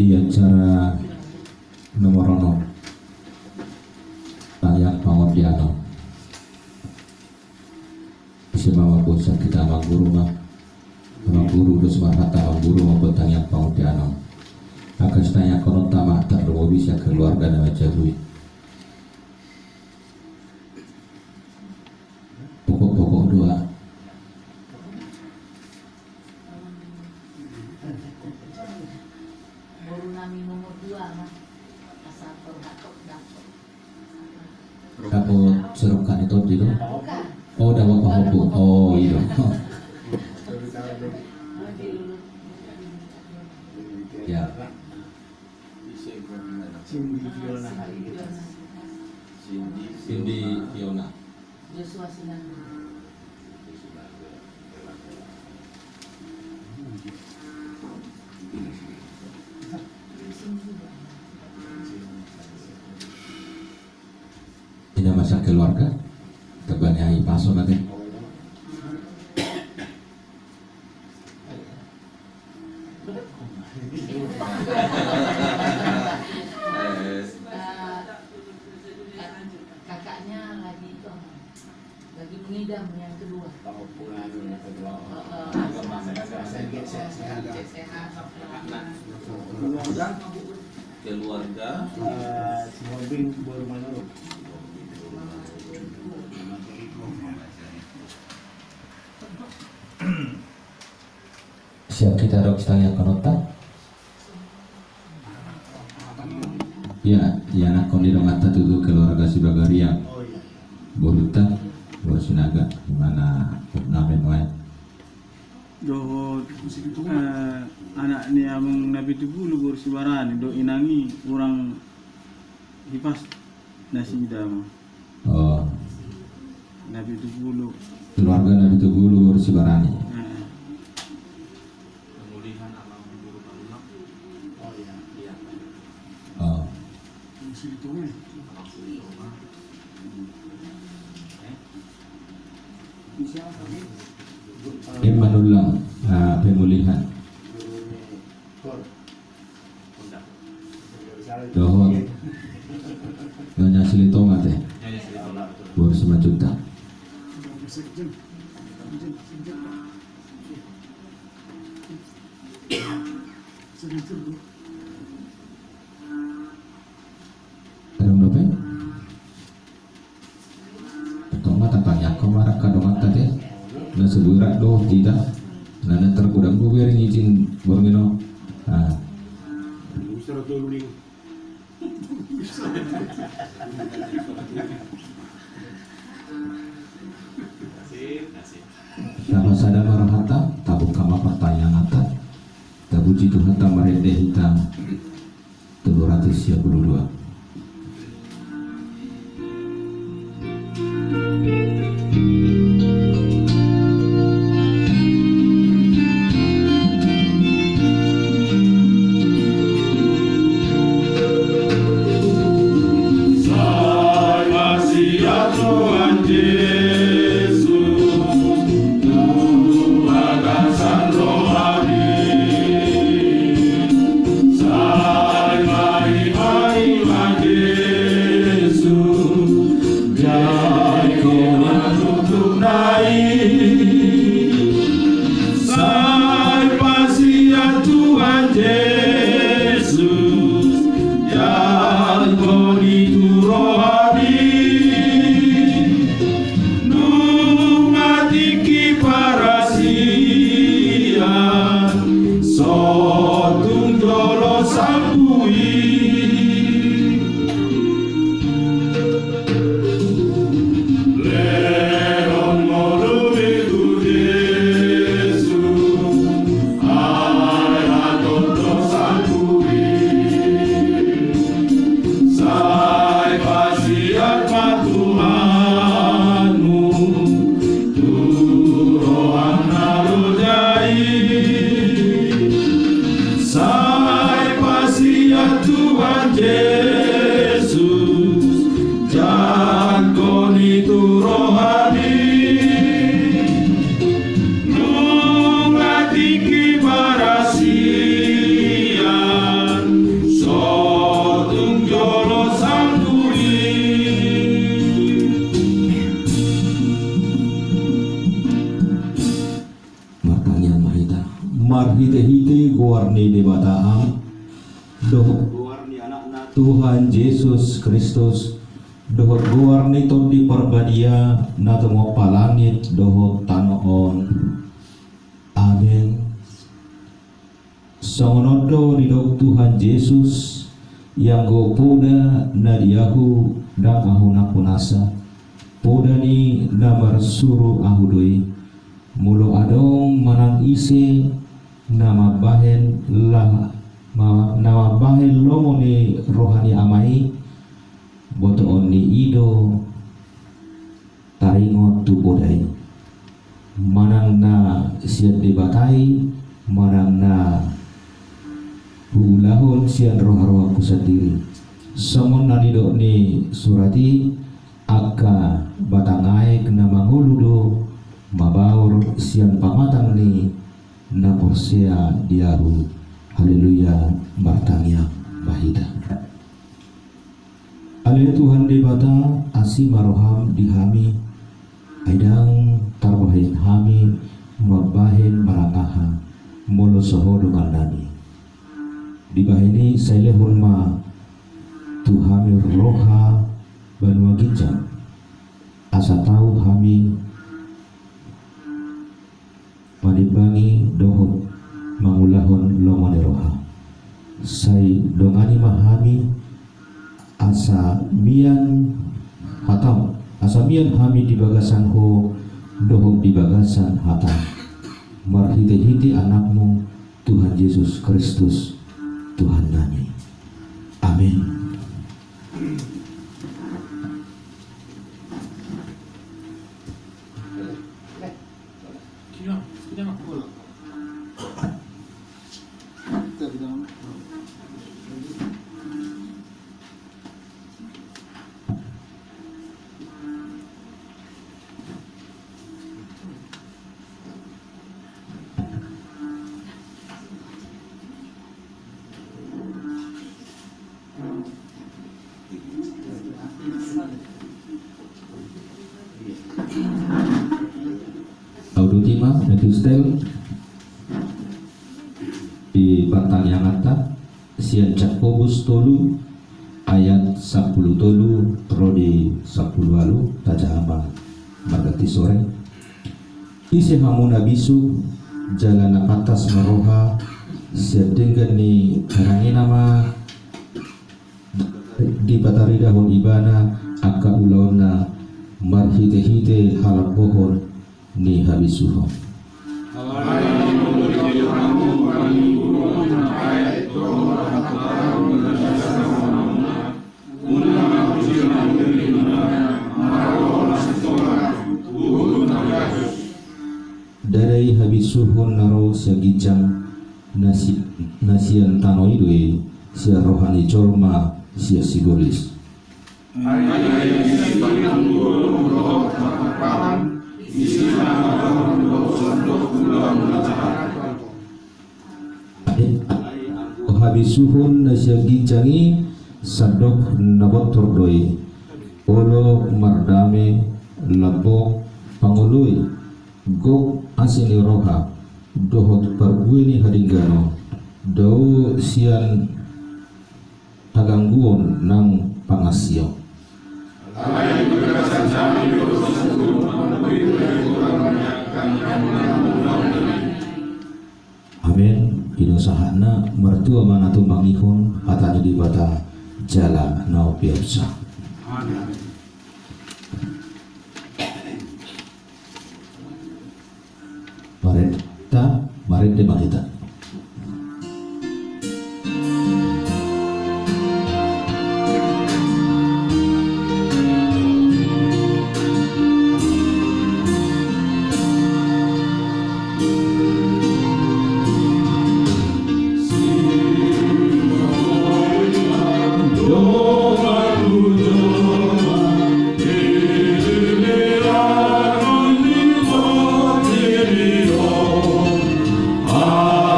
di acara nomor 6 layak pangordiano Isima pusat kita mangguru dos marhata mangguru maupun tanya pangordiano akan tanya konon tamak terlalu bisa keluarga nama jabui pokok-pokok doa Kapot serukan itu dulu. Oh, udah bapak hobi. Oh, iya. Ya. Cindy Fiona. Joshua Sinan. Tidak masa keluarga terbanyak paso nanti kakaknya lagi mengidam yang kedua. Keluarga siap kita dok tanya konota ya anak kondi dong atas itu keluarga si Bagaria Boruta Borusinaga gimana namen wae do anak ni amang nabi tu bulu Borusibarani do inangi kurang hipas nasi dama oh nabi tu bulu keluarga Nabi Tugulu Borusibarani oh Imanulang pemulihan dohon Nyonya Silitonga teh Borsima Junta Terus dope pertama tanya kemarak kadongan tadi na seburak doh tidak nana terkudang gue izin bormino Nama sadar marahata tabung kama pertanyaan atas tabuji Tuhan tamarende hitam 332 marhite-hite guarni debataam dohor guarni anakna Tuhan Yesus Kristus dohor guarni to di perbadia na temo palangit dohor tanoon. Amin. Songonodo di dok Tuhan Yesus yang go poda na diahu dan ahuna punasa poda ni namar suru ahudoi mulo adong manan ise nama bahen lah nama bahen lomo ni rohani amai boto onni ido taringo tu podai manang na siat dibatai manang na ulahon sian roh-roh pusat diri somon nanido ni surati aka batangai kena manguludo mabaur sian pamatang ni na porsia diaru. Haleluya martangnya bahida. Haleluya Tuhan debata asi maroham dihami aidang tarbahin hami mabahin marangaha molo sohodo ngandani di bahini saile hulma tuhami roha banua ginjang asa tahu hami manibangi dohot mangulahon lomane roha sai dongani mahami asa mian hatam asa mian hami di bagasan ho dohot di bagasan hatam marhite-hite anakmu Tuhan Yesus Kristus Tuhan kami. Amin. Audutima Metustel di batang yang atas sian Jakobus tolu ayat 10 tolu rodi 10 walu tajahama margati sore isi hamuna bisu jalan atas meroha sian dengan ni karangi nama di batari dahon ibana aka ulauna marhite-hite halap pohon ni habisuho. Dari habisuhun naro sagijang nasian tanoidwe sia rohani colma sia sigolis. Habisuhun nasya gincangi sadok nabotor doi olo mardame labok pangului gok asini roha dohot parbuini haringgano dau sian hagangguon nang pangasio. Amin. Ido sahana mertua mana tumbang ihun atanya di bata jala nau biasa. Maret de Mahita. Ah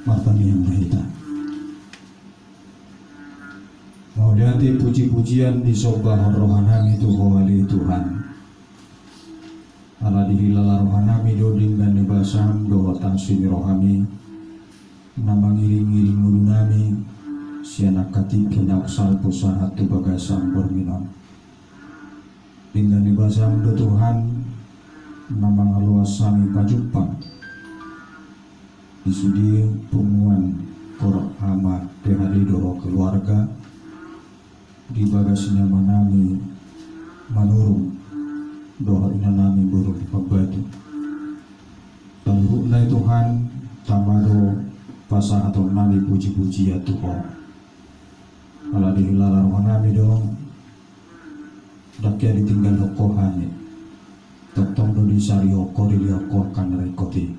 martani yang mahita. Mauliati puji-pujian disobah rohanami tuhawali Tuhan. Ala dihilala rohanami doding dan nibasam doa tangsini rohami. Nama ngiring-ngiring ulunami sianak kati kinak salpo sahat tu bagasam berminon. Dengan nibasam do Tuhan nama ngaluas sami pajupang. Disudi pumuan korok hama PHD doro keluarga di bagasinya manami manurung doa inanami burung pabadu taluhuk nai Tuhan tamado pasah atau nami puji-puji ya Tuhan ala dihilala rohanami dong dakya ditinggal hokohane totong do disari hoko dilioko kan rekoti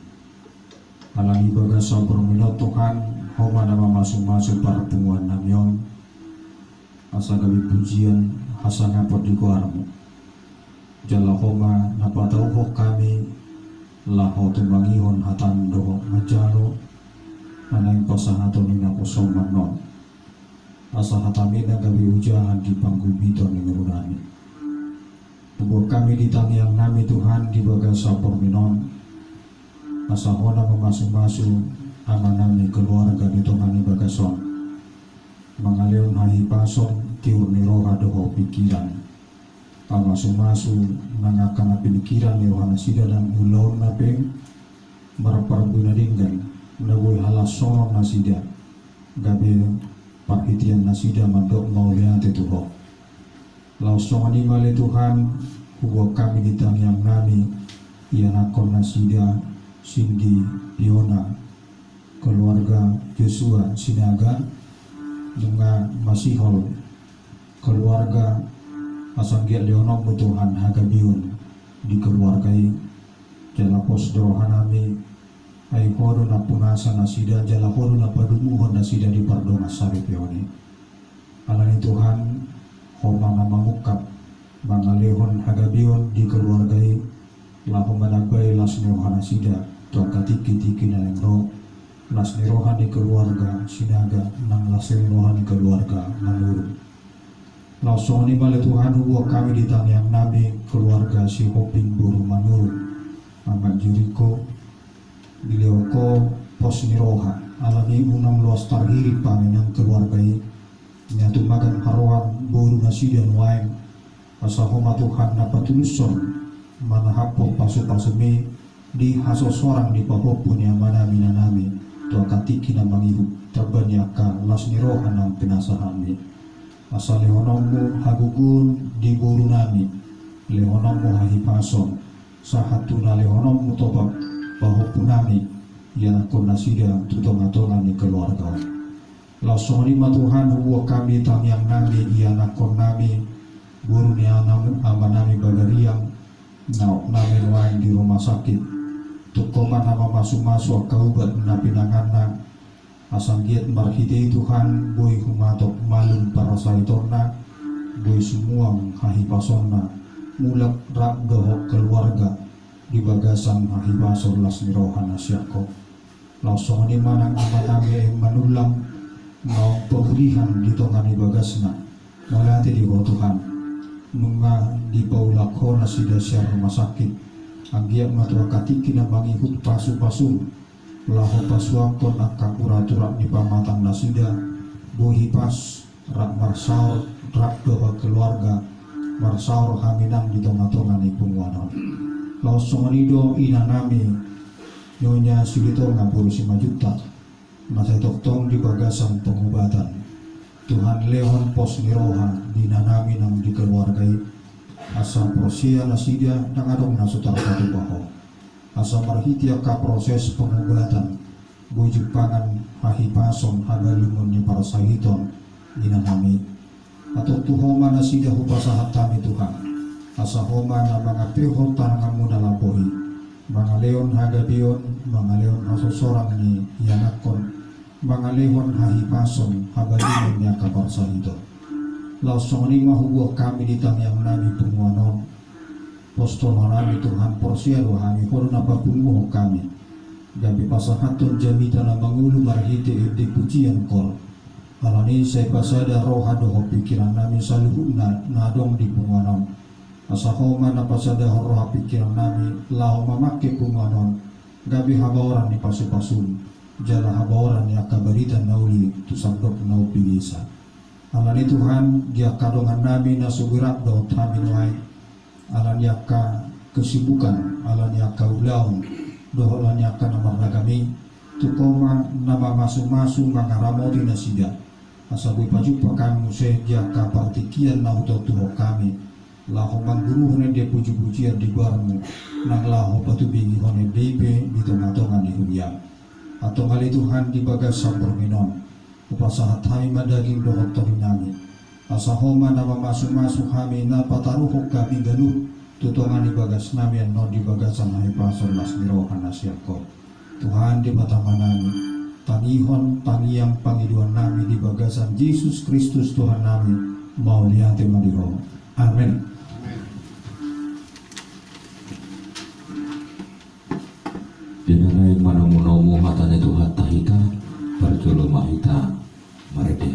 ala ibaga sabur minot Tuhan homa nama masuk-masuk para penguan namyon asa gabi pujian asa ngapot di kuarmu jala homa napatau hok kami laho tumbangihon hatan doho majalo anang pasahato nina kosong manon asa hatamina gabi ujahan di panggu bito ni ngerunani tubuh kami di tangiang nami Tuhan di bagasa porminon asa hona memasuk-masuk amanami keluarga di tongani bagason mangalion hahi pason tiur niroha doho pikiran pamasu-masu nangakan pemikiran nirohana sida dan ulaun napeng maraparbuna dinggan menawai halas sorong nasida gabe pakitian nasida mandok mauliate tuho lausong animale Tuhan huwa kami ditang yang nami ianakon nasida Cindy Piona keluarga Joshua Sinaga dengan masihol keluarga asanggiat leonok Tuhan hagabiun di keluargai jala pos dorohanami ai hodo na punasa nasida jala hodo na padumuhon nasida di pardonga sari peoni alani Tuhan homa na mangukap mangalehon hagabiun di keluargai lahu manabai lasne rohanasida tuan katiki-tiki na lengro lasne rohan di keluarga Sinaga nang lasne rohan di keluarga Manuru langsung ni balik Tuhan huwa kami di tangiang nabi keluarga si Hoping Buru Manuru Ahmad Juriko Bileoko pos niroha alami unang luas tarhiri paminang keluargai nyatu magan haruan buru nasidan waeng asahoma Tuhan napatuluson manahapok pasu-pasumi di haso sorang di pahopun yang mana minanami tua katiki na mangihu terbanyaka las niroha nang pinasahami asal lehonomu hagugun di buru nami lehonomu hahipason sahatuna lehonomu topap pahopun nami yang akon nasida tutong-atongan ni keluarga langsung lima Tuhan huwa kami tangiang nami yang akon nami buru ni amanami bagariang naok nami lain di rumah sakit tukoman nama masuk-masuk kaubat na pinanganan asanggiat marhite Tuhan boy humatok malum para saitorna boy sumuang hahipasonna mulak rak dohok keluarga di bagasan hahipasor las nirohan asyako langsung ni manang amanami manulang naok pehulihan di tongani bagasna malati di bawah Tuhan nunga di paulakho na sida siya rumah sakit anggiat matua katiki na mangikut pasu-pasu laho pasuakon akakura-turak di pamatang nasida bohi pas rak marsaur rak doha keluarga marsaur haminang di tonga-tonga ni pungwanon lau somanido inanami nyonya silito ngapuru 5 juta masai toktong di bagasan pengobatan Tuhan lehon pos niroha dinanami nang dikeluargai asa prosia nasida nangadong nasutara satu baho asa marhitia ka proses pengobatan bujuk pangan hahipason hagalumun ni para sahiton dinanami atau tuhoma nasida hupasahat kami Tuhan asa homa na mga pihon tanangamu na lapohi mga leon hagabion mga leon asosorang ni yanakon mga leon hahipason hagalumun niya kabar sahiton langsung ni mahubuh kami di tangiang nami penguanon postol nami Tuhan porsiaro kami kono napa pumuh kami gabi pasahatun jamitana mangulu marhite di pujian kol alani saya pasada roha doho pikiran nami saluhuna nadong di punganon asahoma na pasada roha pikiran nami lao mamake punganon gabi habaoran di pasu-pasun jala habaoran ya kabaritan nauli tusandok nau pilisa alani Tuhan dia kadongan nami na sugerak do tamin wai alani yaka kesibukan alani yaka ulaun doholan yaka nomor nagami tukoma nama masuk-masuk mangaramodi nasida asabu paju pakan museh jaka partikian nauto tuho kami laho mangguru hone dia puji-pujian di barmu nang laho batu bingi hone debe di tengah-tengah di hubiang atau kali Tuhan di bagas sampur minon upasahat hai madaging dohot torinami asahoma nama masuk-masuk kami na pataruhok kami galuh tutongan di bagas nami non di bagasan hai pasor las nirohan asyako Tuhan di mata manani tanihon taniyang pangiduan nami di bagasan Yesus Kristus Tuhan nami mau lihat madiro amin. Dinalay manamunomo hatane Tuhan tahita perjolo mahita marede.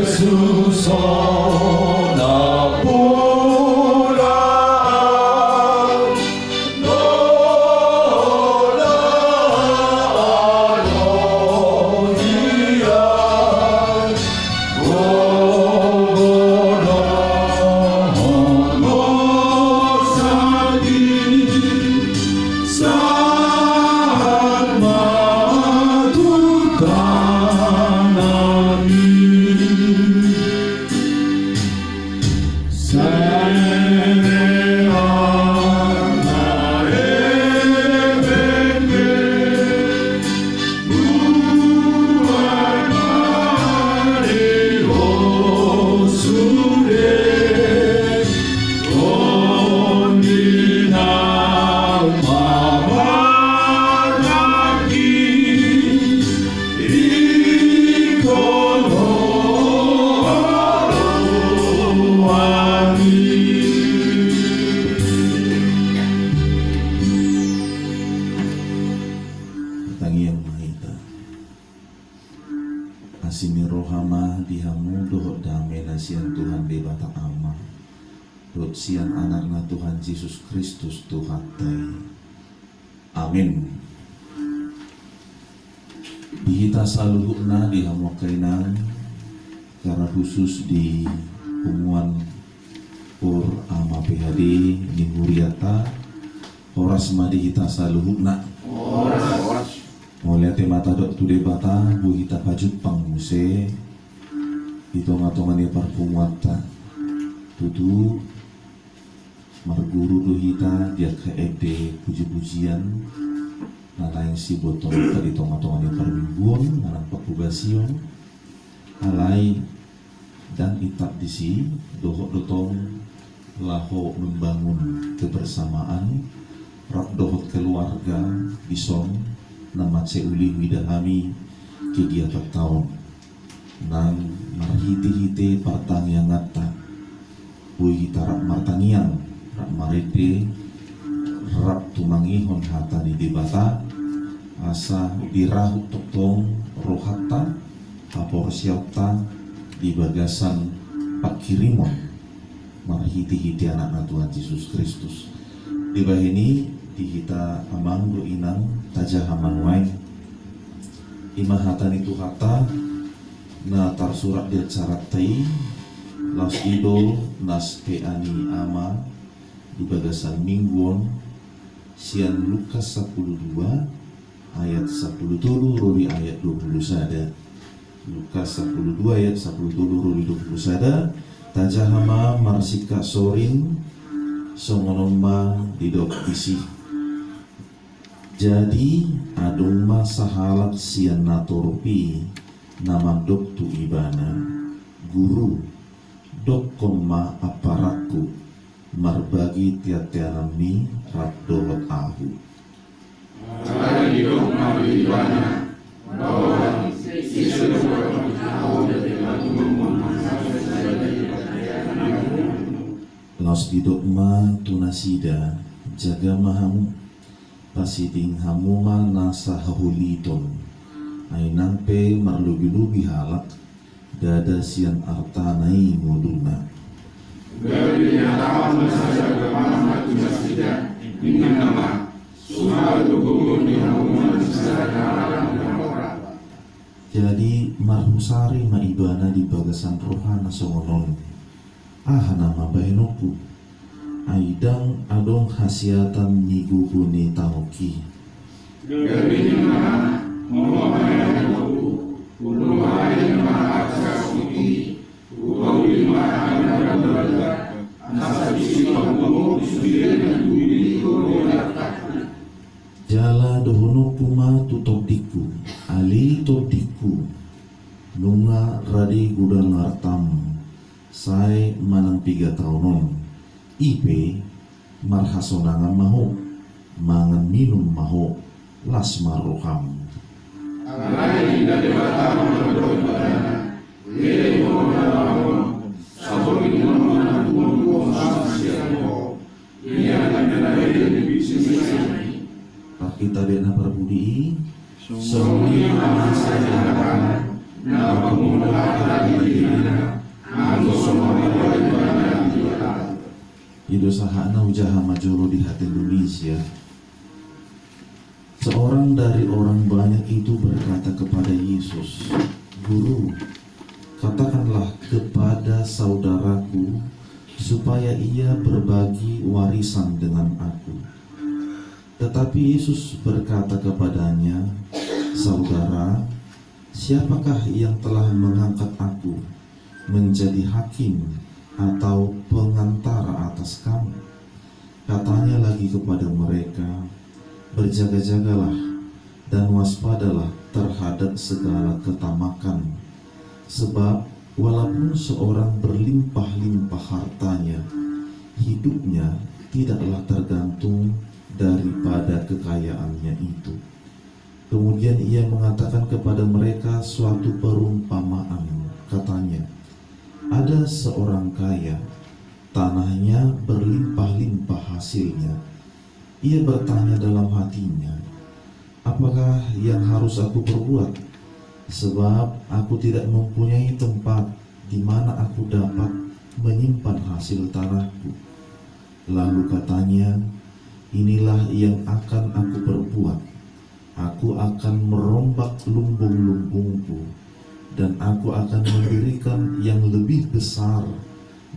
Yesus Asimi rohama dihamu doh damai nasian Tuhan di bata ama dot sian anakna Tuhan Yesus Kristus Tuhan tai. Amin. Dihita saluhukna dihamu kainan cara khusus di pumuan pur ama PHD di Huriata horas madihita saluhukna horas mulai temata dok tu debata bu kita pajut pangmuse itu ngatongan parfumata tutu marguru do hita dia ke ede puji-pujian nalain si botol tadi tongan-tongan parmingguan narang papugasion alai dan itap disi dohok dotong laho membangun kebersamaan rak dohok keluarga bison nama seuli widahami kegiatan tahun nang marhite-hite partang yang ngata ui kita rak martangian rak marete rak tumangihon hatani debata asa dirahu totong rohata apor siauta di bagasan Pak Kirimon marhite-hite anak Tuhan Yesus Kristus di bahini di kita amang inang tajah haman wain imahatan itu kata na tar surat dia caratai las idol nas peani ama di bagasan mingguon sian Lukas 12 ayat 10 ruri ayat 20 sada Lukas 12 ayat 10 ruri 20 sada tajah hama marsika sorin songonoma didok isi. Jadi adong masahalak sian natorpi nama dok tu ibana guru dok koma aparaku marbagi tiat-tianan mi rabdowat ahu. Los didokma tunasida jaga mahamu pasiding hamuma nasa hahuliton ainampe marlubi-lubi halak dada sian artanai nguduna dari nyata saja kemana tunasida dengan nama suhadu gugun di hamuman sekarang. Jadi marhusari maibana di bagasan rohana songonon nama baenoku aidang adong hasiatan niguguni tahoki Gabinina mawamaya aku ulumaya mahaksa suki ulima anadabada nasabisi panggung sudira duli ulata jala dohono kuma tutodiku ali todiku nunga radi gudang artam sai manang 3 tahunon ipe marhasonangan maho mangan minum maho las maroham alai dari batang berbodana lele monalamo sabori monalamo sasiamo ia dari bisnis kita dena berbudi Soli masalah nama pemuda dirinya aku semua beribadah Ido sahana ujaha majolo di hati Indonesia. Seorang dari orang banyak itu berkata kepada Yesus, Guru, katakanlah kepada saudaraku supaya ia berbagi warisan dengan aku. Tetapi Yesus berkata kepadanya, Saudara, siapakah yang telah mengangkat aku menjadi hakim atau pengantara atas kamu? Katanya lagi kepada mereka, berjaga-jagalah dan waspadalah terhadap segala ketamakan, sebab walaupun seorang berlimpah-limpah hartanya, hidupnya tidaklah tergantung daripada kekayaannya itu. Kemudian ia mengatakan kepada mereka suatu perumpamaan, katanya, ada seorang kaya, tanahnya berlimpah-limpah hasilnya. Ia bertanya dalam hatinya, apakah yang harus aku perbuat? Sebab aku tidak mempunyai tempat di mana aku dapat menyimpan hasil tanahku. Lalu katanya, inilah yang akan aku perbuat. Aku akan merombak lumbung-lumbungku, dan aku akan mendirikan yang lebih besar,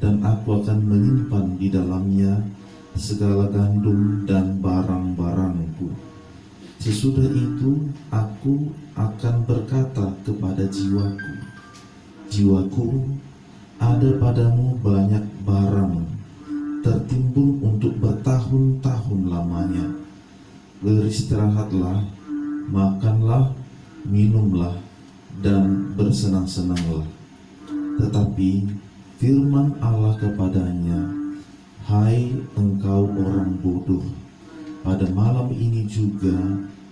dan aku akan menyimpan di dalamnya segala gandum dan barang-barangku. Sesudah itu aku akan berkata kepada jiwaku, jiwaku, ada padamu banyak barang tertimbun untuk bertahun-tahun lamanya. Beristirahatlah, makanlah, minumlah, dan bersenang-senanglah. Tetapi firman Allah kepadanya, hai engkau orang bodoh, pada malam ini juga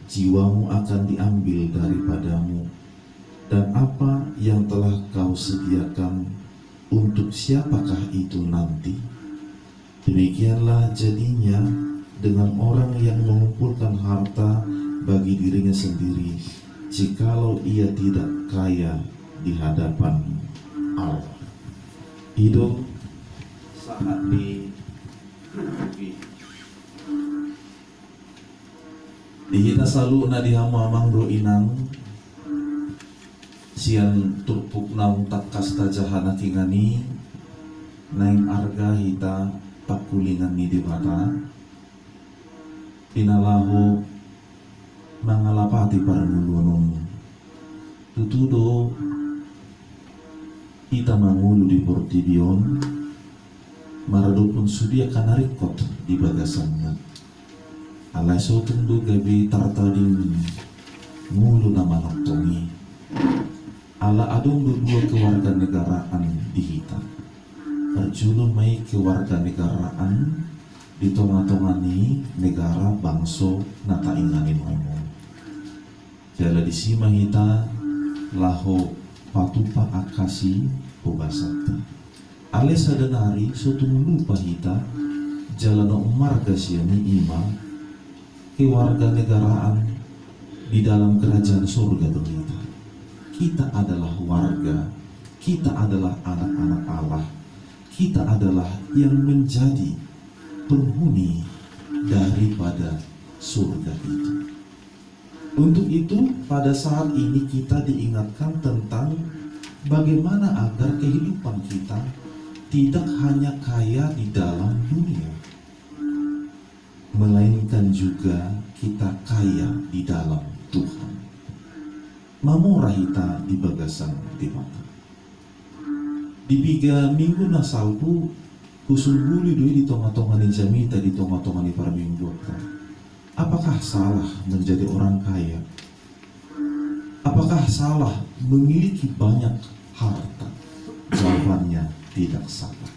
jiwamu akan diambil daripadamu, dan apa yang telah kau sediakan, untuk siapakah itu nanti? Demikianlah jadinya dengan orang yang mengumpulkan harta bagi dirinya sendiri, jikalau ia tidak kaya di hadapan Allah. Hidup saat di hita salu na dihamu amang bro inang sian turpuk naung takas tajahana kingani naing arga hita pakulingan ni dibata pinalahu mangalapati para ngulunong tutudo kita mangulu di Portibion maradopun sudia kanarikot di bagasannya alay sotundo gabi tartading ngulu na manoktongi ala adong dua kewarganegaraan di hita berjuluk mai kewarganegaraan di tengah-tengah negara bangsa nata inganin ngomong. Jala disima hita laho patupa akasi bogasata. Ale sadanari sotung lupa hita jalana marga siani ima kewarganegaraan di dalam kerajaan surga kita. Kita adalah warga, kita adalah anak-anak Allah, kita adalah yang menjadi penghuni daripada surga itu. Untuk itu pada saat ini kita diingatkan tentang bagaimana agar kehidupan kita tidak hanya kaya di dalam dunia, melainkan juga kita kaya di dalam Tuhan. Mamora hita di bagasan di mata. Di 3 minggu nasalku kusungguli doi di tengah-tengah ni jamita di tengah-tengah ni para minggu. Apakah salah menjadi orang kaya? Apakah salah memiliki banyak harta? Jawabannya tidak salah.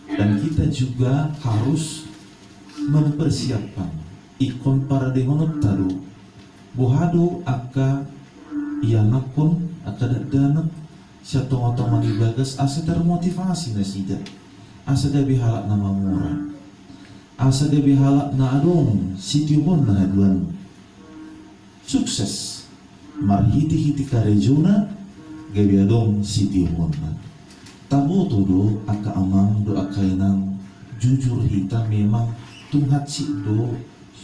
Dan kita juga harus mempersiapkan ikon para dengonot tadu bohado aka ianakon aka danak siya tonga-tonga ni bagas asa termotivasi na sida asa da bihalak na mamura asa da bihalak na adong sitibon na haduan sukses marhiti-hiti karejuna gabi adong sitibon na tabo todo aka amang do akainang jujur hita memang tunghat si do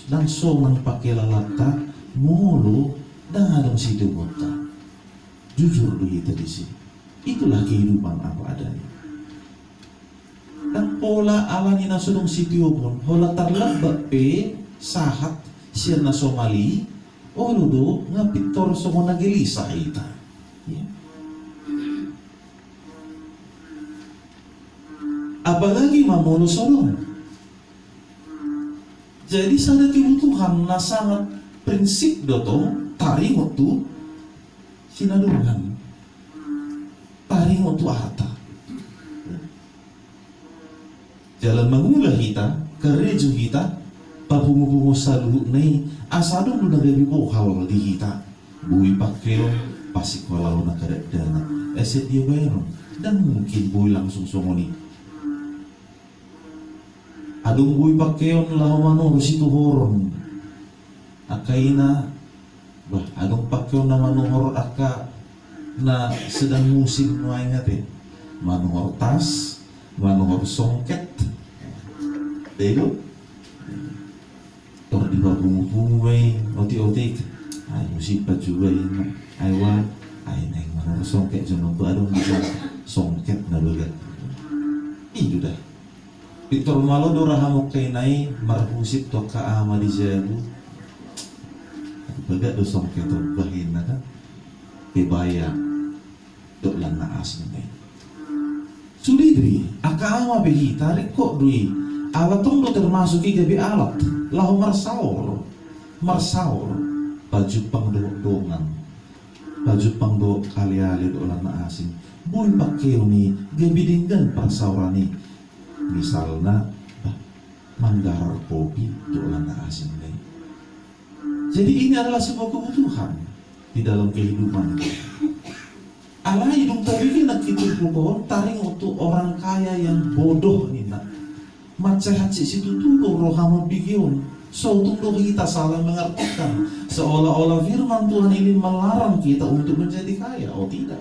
dan so nang pakelalata mulu dan adong sitibon ta jujur do hita di sini. Itulah kehidupan apa adanya. Dan pola alani na sudong sitio pun, pola tarlabak pe sahat siya na Somali, o ludo nga pitor so mo nagelisa ita. Yeah. Apalagi mamulo solong. Jadi sada kebutuhan na sangat prinsip dotong taring waktu sinadungan. Paring untuk harta. Jalan mengulah kita, kereju kita, papungu-pungu salu nei, asado lu nagabi hal di kita. Bui pakeo, pasti kalau nak ada dana, eset dia bayar, dan mungkin bui langsung somoni. Adung bui pakeo lawan situ horon, akaina, bah adung pakeo nama horon aka. Na sedang musim nuai ngate manuhor tas, manuhor songket dego tor di babung-bungu bay oti-otik ay musik pajuway ay wa ay neng manuhor songket jono barong bisa songket na lugat itu dah Victor malo do rahamok kay nai marhusip to kaama di jabu baga do songket to bahin na kan kebaya dok lang naas na sulidri akama behi tarik kok dui alat do termasuk gabi alat lahu marsaur baju pangdongan baju pangdo kali-ali dok lang naasin bui pakai ni gabi dinggan parsaurani misalnya manggar kopi dok lang naasin na. Jadi ini adalah sebuah kebutuhan di dalam kehidupan. Allah hidung tadi nak kita pohon taring untuk orang kaya yang bodoh ni nak. Macehat situ tu rohama bigion. So untuk kita salah mengartikan seolah-olah firman Tuhan ini melarang kita untuk menjadi kaya. Oh tidak.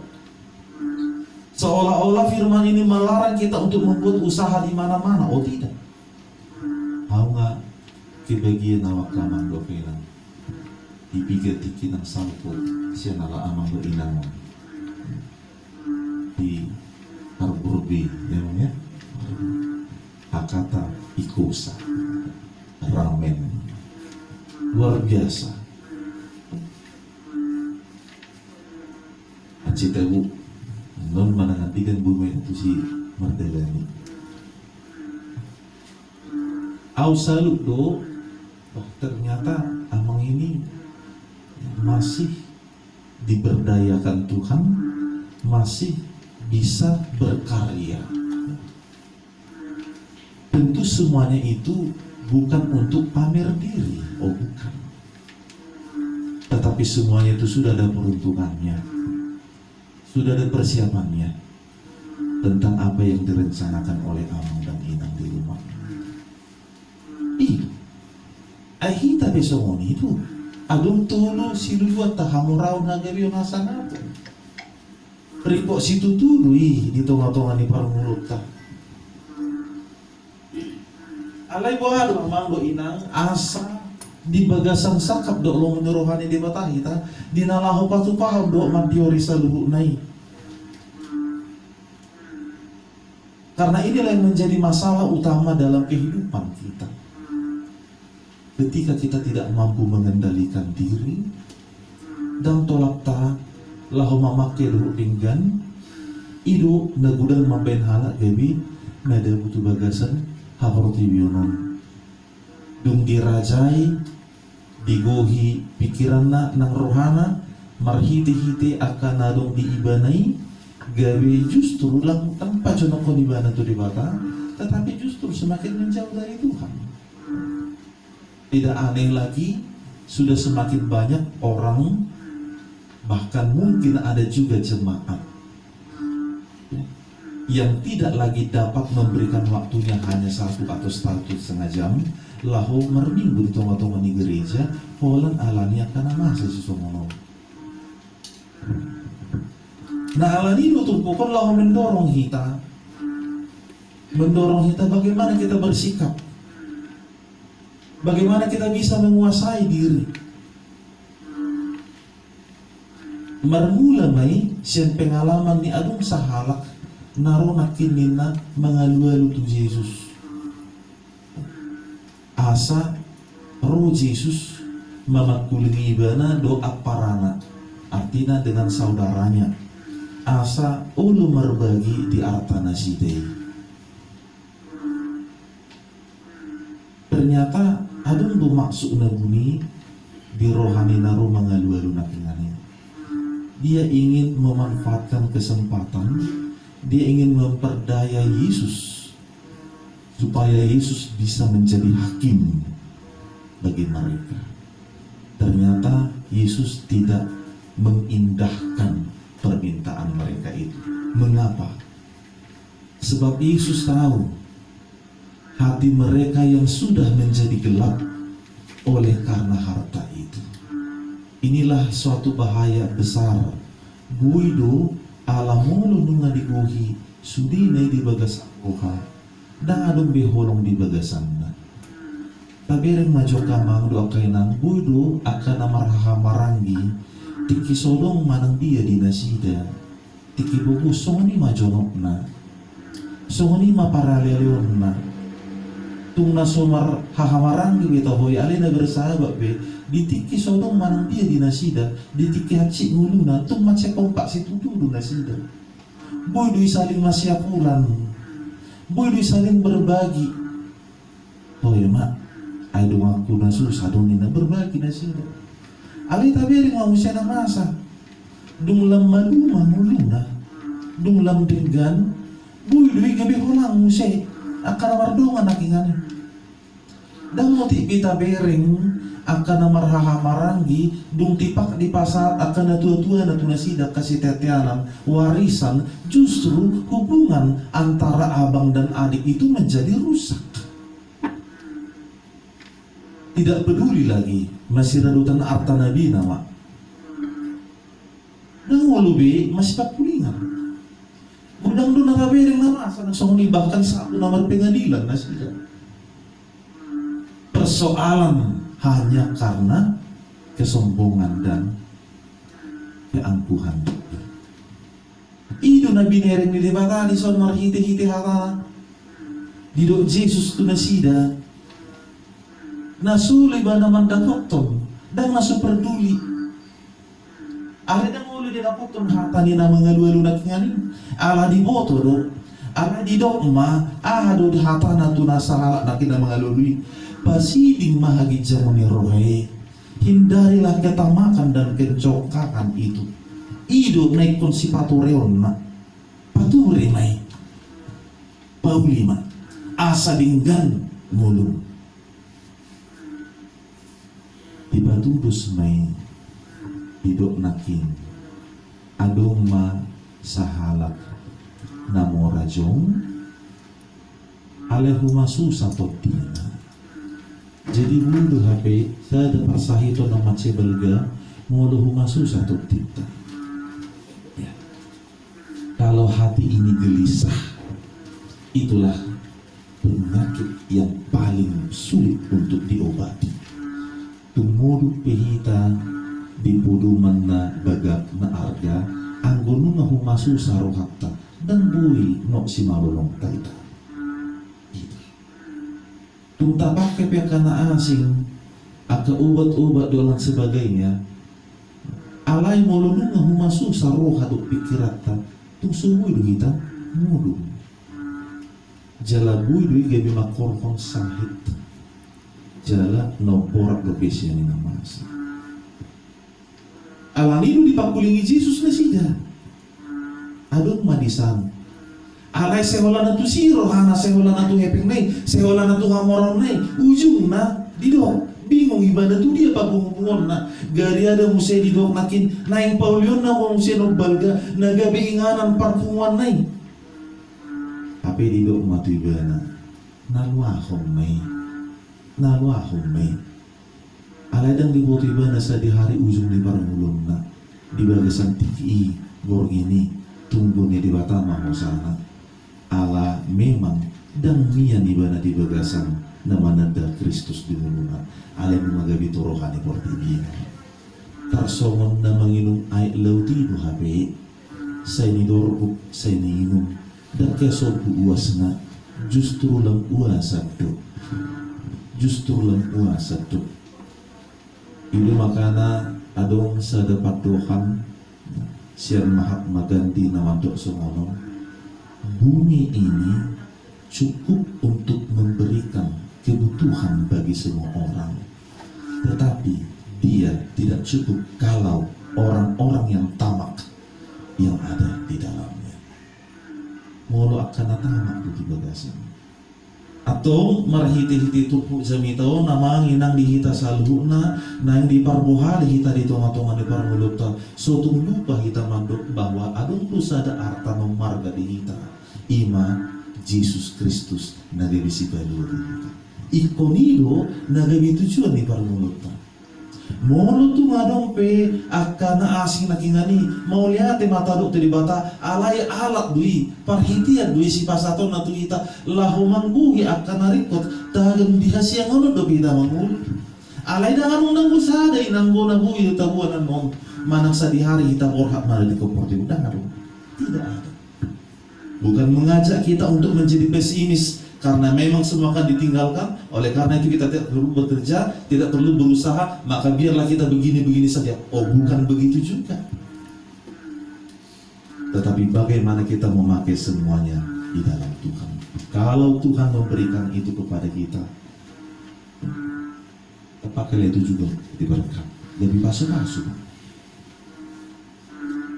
Seolah-olah firman ini melarang kita untuk membuat usaha di mana-mana. Oh tidak. Tahu nggak kebagian awak kamang dovelan dipikir tikin ang salpo siya nala amang berinang di Harburbi namanya Hakata Ikusa ramen luar biasa. Acita bu non manangantikan bumi itu si Mardelani au salut do ternyata amang ini masih diberdayakan Tuhan, masih bisa berkarya semuanya itu bukan untuk pamer diri, oh bukan. Tetapi semuanya itu sudah ada peruntukannya, sudah ada persiapannya tentang apa yang direncanakan oleh Amang dan Inang di rumah. Itu ahita besongoni itu adung tulu siluluat tahamurau nagari nasanato. Ripok situ tulu di tengah-tengah ni parang mulut ta. Alay bohado Amang do Inang asa di bagasan sakap do lo menyuruhani di batahita dinalaho patu paham do mantiori saluhu nai. Karena inilah yang menjadi masalah utama dalam kehidupan kita. Ketika kita tidak mampu mengendalikan diri dan tolak ta lahu mamake dulu pinggan idu nagudan mampen halak gabi nada butuh bagasan haporti bionon dung dirajai digohi pikiranna nang rohana marhiti-hiti akan nadong diibanai gawe justru lang tanpa jono konibana tu dibata, tetapi justru semakin menjauh dari Tuhan. Tidak aneh lagi, sudah semakin banyak orang, bahkan mungkin ada juga jemaat yang tidak lagi dapat memberikan waktunya hanya 1 atau 1,5 jam, lahu merminggu di tengah-tengah di gereja, polan alani akan masa sesuatu. Nah alani itu tumpukan lahu mendorong kita bagaimana kita bersikap, bagaimana kita bisa menguasai diri. Marmula mai sian pengalaman ni adung sahalak naro nakinina mengalu-alu tu Yesus. Asa roh Yesus mamakulingi ibana doa parana, artinya dengan saudaranya. Asa ulu merbagi di artana sidei. Ternyata adun tu maksud nabuni di rohani naru mengalu-alu nakingani. Dia ingin memanfaatkan kesempatan, dia ingin memperdaya Yesus supaya Yesus bisa menjadi hakim bagi mereka. Ternyata Yesus tidak mengindahkan permintaan mereka itu. Mengapa? Sebab Yesus tahu hati mereka yang sudah menjadi gelap oleh karena harta itu. Inilah suatu bahaya besar. Buido alamulu nunga diguhi sudine di bagasan koha dan adong beholong di bagasanna. Tabereng majoka mang doa kainan buido akan amarha marangi tiki sodong manang dia di nasida tiki bubu songoni majonokna songoni maparaleleonna tungna somar hahamarangi beta hoy alena bersahabat be di tiki sodong manang dia di nasida di tiki hacik nguluna tung macekong pak situ dulu nasida boy dui saling masyapulan boy dui saling berbagi hoy mak ayo aku nasus adonina berbagi nasida ali tabiri manusia na masa dung lam maluma muluna dung lam dinggan buy dui gabi holang musay akan mardongan nakingani dan moti kita bering akan marhaha marangi dung tipak di pasar akan tua-tua natuna sidak kasih tetianan warisan, justru hubungan antara abang dan adik itu menjadi rusak. Tidak peduli lagi masih radutan arta nabi nama dan walubi masih pakulingan gudang do narabereng nama asal songni bahkan satu nomor pengadilan nasida. Persoalan hanya karena kesombongan dan keangkuhan. Ido nabi nereng di batali son marhite-hite hatana didok Yesus tu nasida nasuli bana mandapotton dan nasu peduli ala dan ulu di dapotton hatani na mengalu-alu nakingani ala di boto do ala di dogma do di hatana tu nasahala nakina mengalului pasiding mahagi jamoni rohe hindarilah ketamakan dan kecokakan itu ido naik konsipatu reonna paturi mai paulima asa dinggan ngulung dibadudus mai hidup nakin adong ma sahalak namo rajong alehu masusa totina. Jadi mundu HP saya ada pasahito ng matse belga muluhu masusa totina. Ya. Kalau hati ini gelisah, itulah penyakit yang paling sulit untuk diobati. Tumudu pehita di puduman na bagak na arga anggono nga humasu sa rohakta dan bui no si malulong taita. Tung tapak kepek kana asing aka ubat-ubat dolang sebagainya alai molulung nga humasu sa roha do pikirata tung subuy do kita mudu jala bui do gabi makorkon sahit jala no borak do pesya ni namasa alani do dipakulingi Jesus na sida adong madisan alai sehola na tu siro hana sehola na tu hepeng nai sehola na tu hamoron nai ujung na didok bingung ibadah tu dia pagungpungon na gari ada musay didok nakin naing paulion na mo musay nagbalga nagabi inganan parpungan nai ape didok matu ibana naluahong may alay dang diboto ibana sa di hari ujung di parangulong na di bagasan tiki borgini tunggu ni di batama mo sana ala memang dan mian ibana di bagasan namananda Kristus di mulungan ala magabi rohani portibina tarsongon na manginum ay lauti do hape sa inidorok sa iniinum dan kesol uwas na justru lang uwas satu itu makana adong sa dapat Tuhan siyan Mahatma Gandhi namantok semono bumi ini cukup untuk memberikan kebutuhan bagi semua orang, tetapi dia tidak cukup kalau orang-orang yang tamak yang ada di dalamnya. Molo akan tamak di bagasan. Atau marhiti-hiti tupu zamitao namang inang dihita salhuna nang di parboha dihita di tonga-tonga di parmuluta so tung lupa kita mandok bahwa adong tusada arta memarga dihita ima Jesus Kristus nagabisi baluri dihita ikonido nagabi tujuan di parmuluta molo tu ngadong pe akana asing nakingani mau lihat matadok tadi bata alay alat dui parhitian dui si pasaton na tuita lahuman buhi akan narikot tagan dihasiang ono do bida mangul alay dangan undang busada inanggo na buhi tabuan non manang sa di hari kita borhak mana di komporti udang ado tidak ada bukan mengajak kita untuk menjadi pesimis karena memang semua akan ditinggalkan. Oleh karena itu kita tidak perlu bekerja, tidak perlu berusaha, maka biarlah kita begini-begini saja. Oh, bukan begitu juga. Tetapi bagaimana kita memakai semuanya di dalam Tuhan. Kalau Tuhan memberikan itu kepada kita, pakailah itu juga diberkat. Lebih pasu-pasu.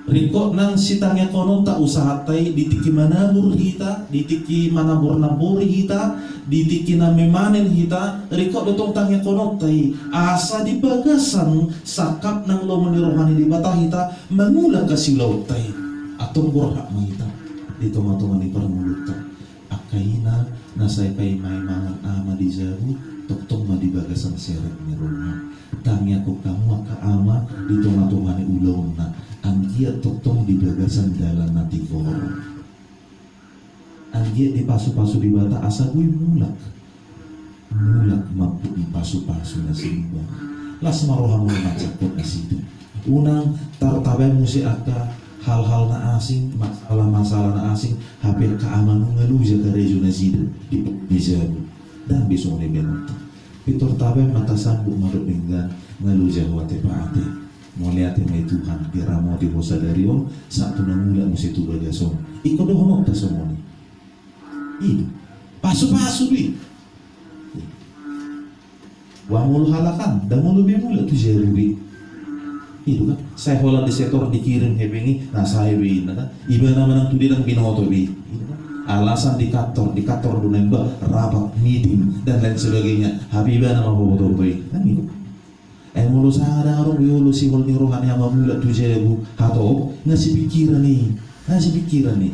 Riko nang sitangnya kono tak usaha tay ditiki manabur hita, ditiki manabur naburi hita, ditiki na memanen hita. Riko dotong tangnya kono tay asa di bagasan sakap nang lo menirohani di bata hita mengulang kasih laut tay atau borhak mahita di toma-toma di permuluta akaina nasay pay may mangan ama di jabu tok ma di bagasan seret nirona tangnya ko kamu ka ama di toma-toma ni ulong na anggia totong di bagasan dalam nati kor anggia di pasu-pasu di bata asa gue mulak mampu di pasu-pasu na simba las maroha mo macakot na sido unang tartabay mo si aka hal-hal na asing masalah na asing hampir keamanan ngeluja ke rejo na sido di mizabu dan besok ni benota pitor tabay mata sambuk madok dengan ngeluja wate paate mau lihat may Tuhan kira mo di bosa dari om satu nangula mo si tuba gason iko do honok ta somoni ini pasu-pasu di wa mulu halakan dan mulu bimula tu jeruri itu kan saya hola di sektor dikirim hebengi nah saya win kan iba nama nang tudi nang binoto bi alasan dikator nembak rapat meeting dan lain sebagainya. Habibah nama bodoh kan itu. Mulu sada orang yulu si hol ni rohani yang mamula tujebu hato ngasih pikiran nih.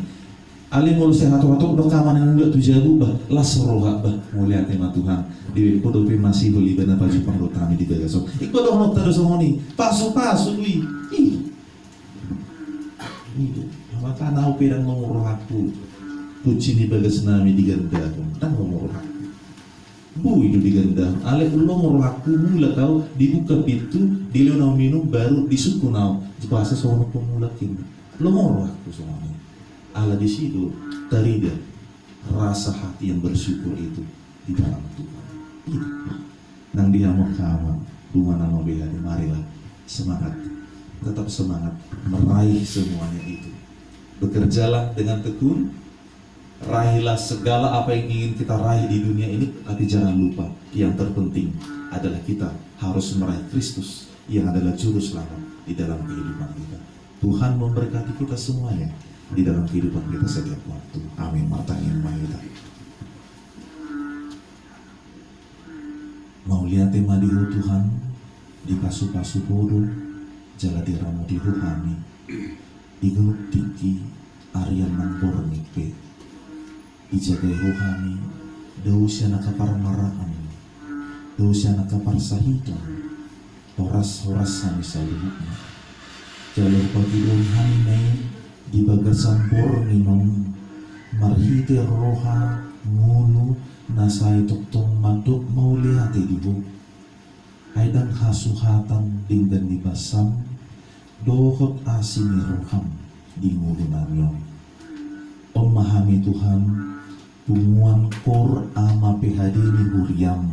Ali mulu saya hato udah kaman yang mula tujebu bah las roha bah mulia tema Tuhan. Di podopi masih holi bana baju pangdo kami di bagaso. Iko dong nok terus ngoni. Pasu wi. Itu. Maka nau pirang ngomong rohaku. Puji di bagas nami diganda. Dan ngomong rohaku. Bu itu diganda. Ale ngomong rohaku mula kau dibuka pintu, dileu minum baru disuku nau. Jepasa sono pemula kin. Lo ngomong rohaku soalnya. Ala di situ terida rasa hati yang bersyukur itu di dalam Tuhan. Itu. Nang dia mau kawan, rumah nama behadi, marilah semangat, tetap semangat meraih semuanya itu. Bekerjalah dengan tekun, raihlah segala apa yang ingin kita raih di dunia ini, tapi jangan lupa yang terpenting adalah kita harus meraih Kristus yang adalah juru selamat di dalam kehidupan kita. Tuhan memberkati kita semuanya di dalam kehidupan kita setiap waktu. Amin. Martanya yang kita. Mau lihat tema di Tuhan di pasu-pasu bodoh jala diramu di rohani di geluk tinggi Aryan Nambornik pe dijagai rohani dausya nakapar maraan dausya nakapar sahitan horas sami saluhukna jalur pagi rohani naik di bagasan borni nong marhite roha ngulu nasai toktong madok mau lihat di bu aidang hasuhatan dinggan di basam dohot asini roham di ngulu namyon memahami Tuhan bunguan kor ama pehadini huriam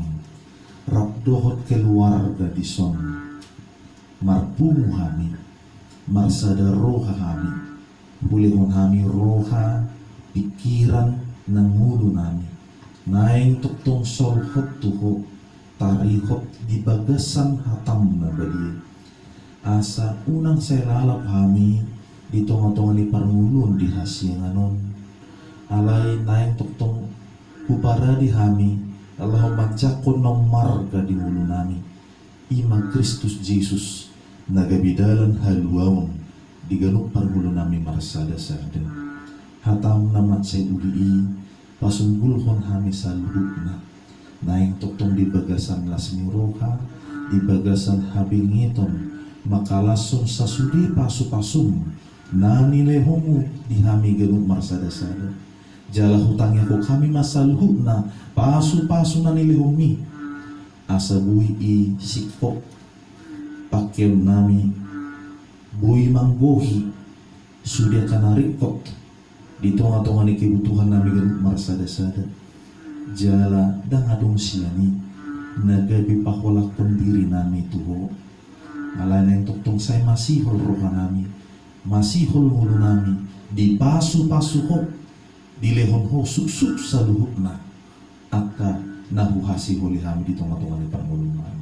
rap dohot keluarga di son marpungu hami marsada roha hami boleh hami roha pikiran nang ngulu nami naing tuktong solhot tuho tarihot di bagasan hatam na bali asa unang selalap hami di tonga-tonga ni parmulun di hasyanganon alay naing tuktong kupara di hami Allah magjakon ng marga di mulo nami ima Kristus Jesus nagabidalan haluawon di ganuk parmulo nami marsada-sada hatam namat say uli pasumbulhon hami saludukna naing toktong di bagasan lasmiroha di bagasan habingiton makalason sa sudi pasu-pasum nani lehomu di hami genuk marsada-sada jala hutangnya ko kami masaluhukna pasu-pasu nani lehomi asa bui i sikpok pakil nami bui manggohi sudia kanarikot di tonga-tonga ni kebutuhan nami genuk marsada-sada jala dang adong siani nagabi paholakon diri nami tuho alain yang toktong saya masih hol roha nami masih hol mulu nami di pasu-pasu hok di lehon ho suk-suk saluhukna aka nahu hasi holi hami di tonga-tonga ni parmulungan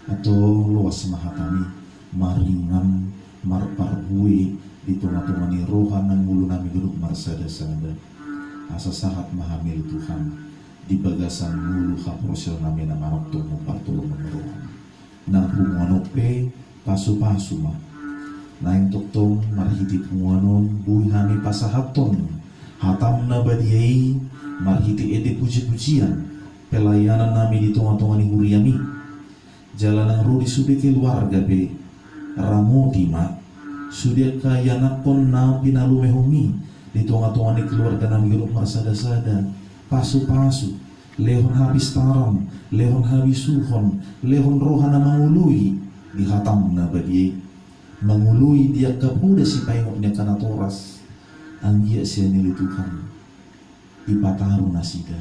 atau luas mahatami maringan marparhui di tonga-tonga ni roha nang mulu nami genuk marsada-sada asa sahat mahamil Tuhan di bagasan mulu kaprosel nami nang arok tumu partulung meneruhan nang punguanope pasu-pasu mah naing toktong marhiti punguanon bui hami pasahaton hatam na badiyai marhiti ede puji-pujian pelayanan nami di tonga-tonga ni huriami jalan nang rudi sude keluarga be ramoti ma sudia kaya napon na pinalumehomi di tonga-tonga ni keluarga nami geluk marsada-sada pasu-pasu lehon habis taram lehon habis suhon lehon rohana mangului di hatam na badiyai mangului dia kapuda si payungnya kana toras anggia siya nili Tuhan ipataru nasida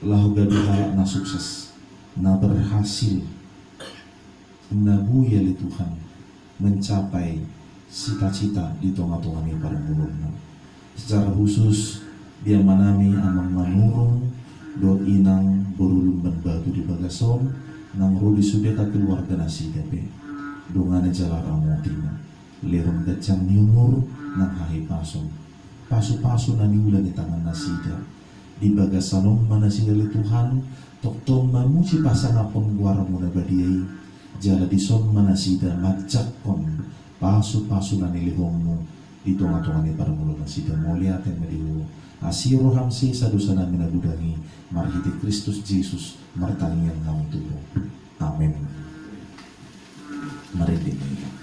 lahu gabi halak na sukses na berhasil na buya li Tuhan mencapai cita-cita di tonga-tonga ni para mulungna secara khusus dia manami amang manurung dot inang borulung ban batu di bagasom nang rodi sudah keluarga nasida be dongane jala ramotina leron gacang nyumur nang hahi pasong pasu-pasu nani ulan di tangan nasida di bagasanom mana singali Tuhan toktom mamuci pasangapon guara muna badiai jala dison mana sida magcakpon pasu-pasu nani lihongmu di tonga-tonga ni para mulu nasida moliaten medihu asiro hamsi sadusana minadudangi marhiti Kristus Yesus martangian kami tubuh. Amin. Mari dimulai.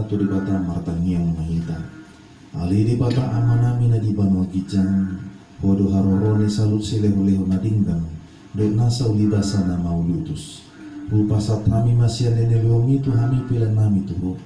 Tu di bata martangi yang mahita ali di bata amanami na di banwa gijang hodo haroroni salut silehu-lehu nadinggang dek nasa ulibasa na maulutus upasat hami masya nene leomi tu hami pilan nami tuho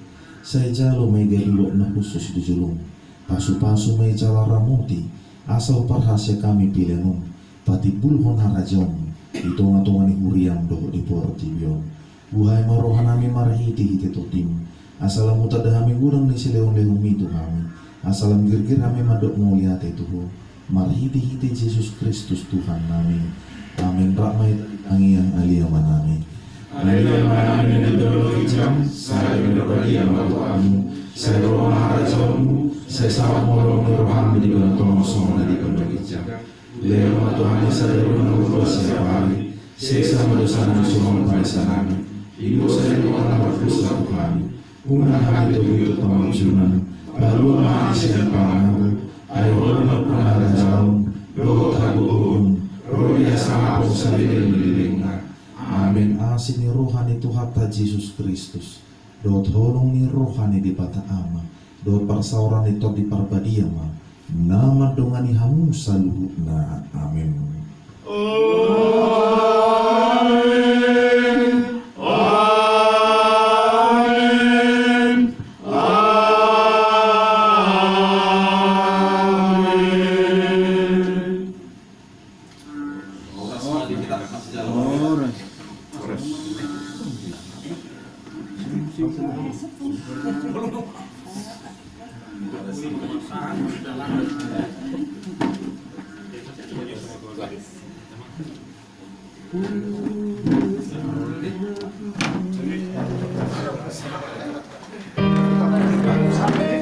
saya jalo may gadulok na khusus di julung pasu-pasu may jala ramuti asal parhasya kami pilenom pati bulhon harajom itonga-tonga ni huriam do di portibion buhay marohanami marahiti hiti totim asalam mutadahami gurang ni sileong-leong itu kami asalam girgir kami madok mulia itu marhiti-hiti Yesus Kristus Tuhan nami amin rakmai angian aliyaman nami aliyaman nami nidolo ijam saya mendapat yang Tuhanmu saya roh harajamu saya salam molong roham di bantong semua di pondok ijam lewat Tuhan saya roh siapa hari seksa madosan semua pada nami ibu saya doa berdosa Tuhan unang hati itu pemajunan baru manusia pangaru ayo lama pernah jauh roh tabuun roh dia sama sendiri didengar amin asini rohani Tuhan Yesus Kristus do tolong ni rohani di bata ama do parsauran itu di parbadiama nama dongani hamu saluhna amin. Sampai